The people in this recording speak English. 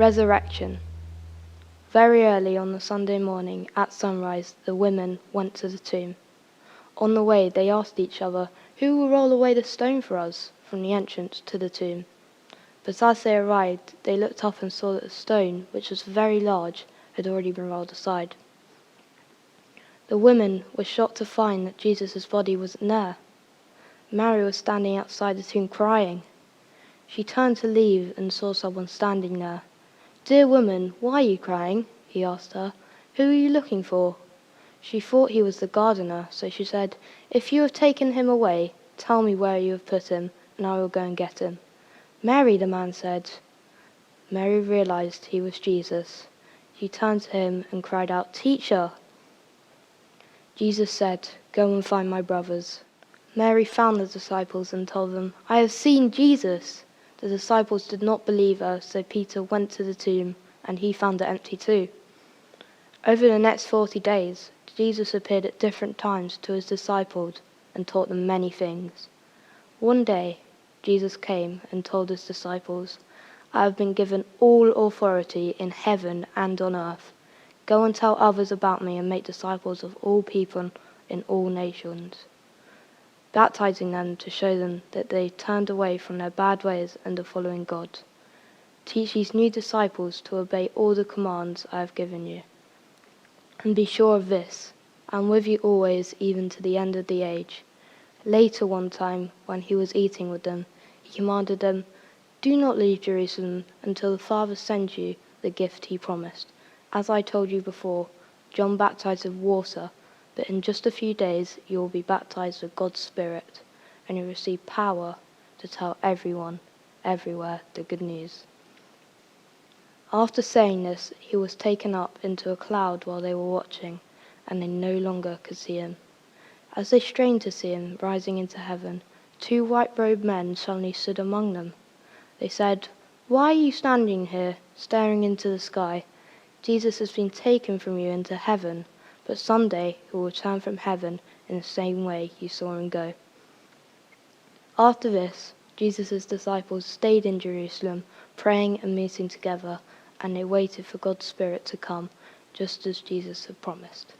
Resurrection. Very early on the Sunday morning, at sunrise, the women went to the tomb. On the way, they asked each other, "Who will roll away the stone for us from the entrance to the tomb?" But as they arrived, they looked up and saw that the stone, which was very large, had already been rolled aside. The women were shocked to find that Jesus' body wasn't there. Mary was standing outside the tomb crying. She turned to leave and saw someone standing there. "Dear woman, why are you crying?" he asked her. "Who are you looking for?" She thought he was the gardener, so she said, "If you have taken him away, tell me where you have put him, and I will go and get him." "Mary," the man said. Mary realized he was Jesus. She turned to him and cried out, "Teacher!" Jesus said, "Go and find my brothers." Mary found the disciples and told them, "I have seen Jesus." The disciples did not believe her, so Peter went to the tomb, and he found it empty too. Over the next 40 days, Jesus appeared at different times to his disciples and taught them many things. One day, Jesus came and told his disciples, "I have been given all authority in heaven and on earth. Go and tell others about me and make disciples of all people in all nations, baptizing them to show them that they turned away from their bad ways and are following God. Teach these new disciples to obey all the commands I have given you. And be sure of this, I'm with you always, even to the end of the age." Later one time, when he was eating with them, he commanded them, "Do not leave Jerusalem until the Father sends you the gift he promised. As I told you before, John baptized with water, but in just a few days you will be baptized with God's Spirit, and you'll receive power to tell everyone, everywhere, the good news." After saying this, he was taken up into a cloud while they were watching, and they no longer could see him. As they strained to see him rising into heaven, 2 white-robed men suddenly stood among them. They said, "Why are you standing here, staring into the sky? Jesus has been taken from you into heaven, but someday he will return from heaven in the same way you saw him go." After this, Jesus' disciples stayed in Jerusalem, praying and meeting together, and they waited for God's Spirit to come, just as Jesus had promised.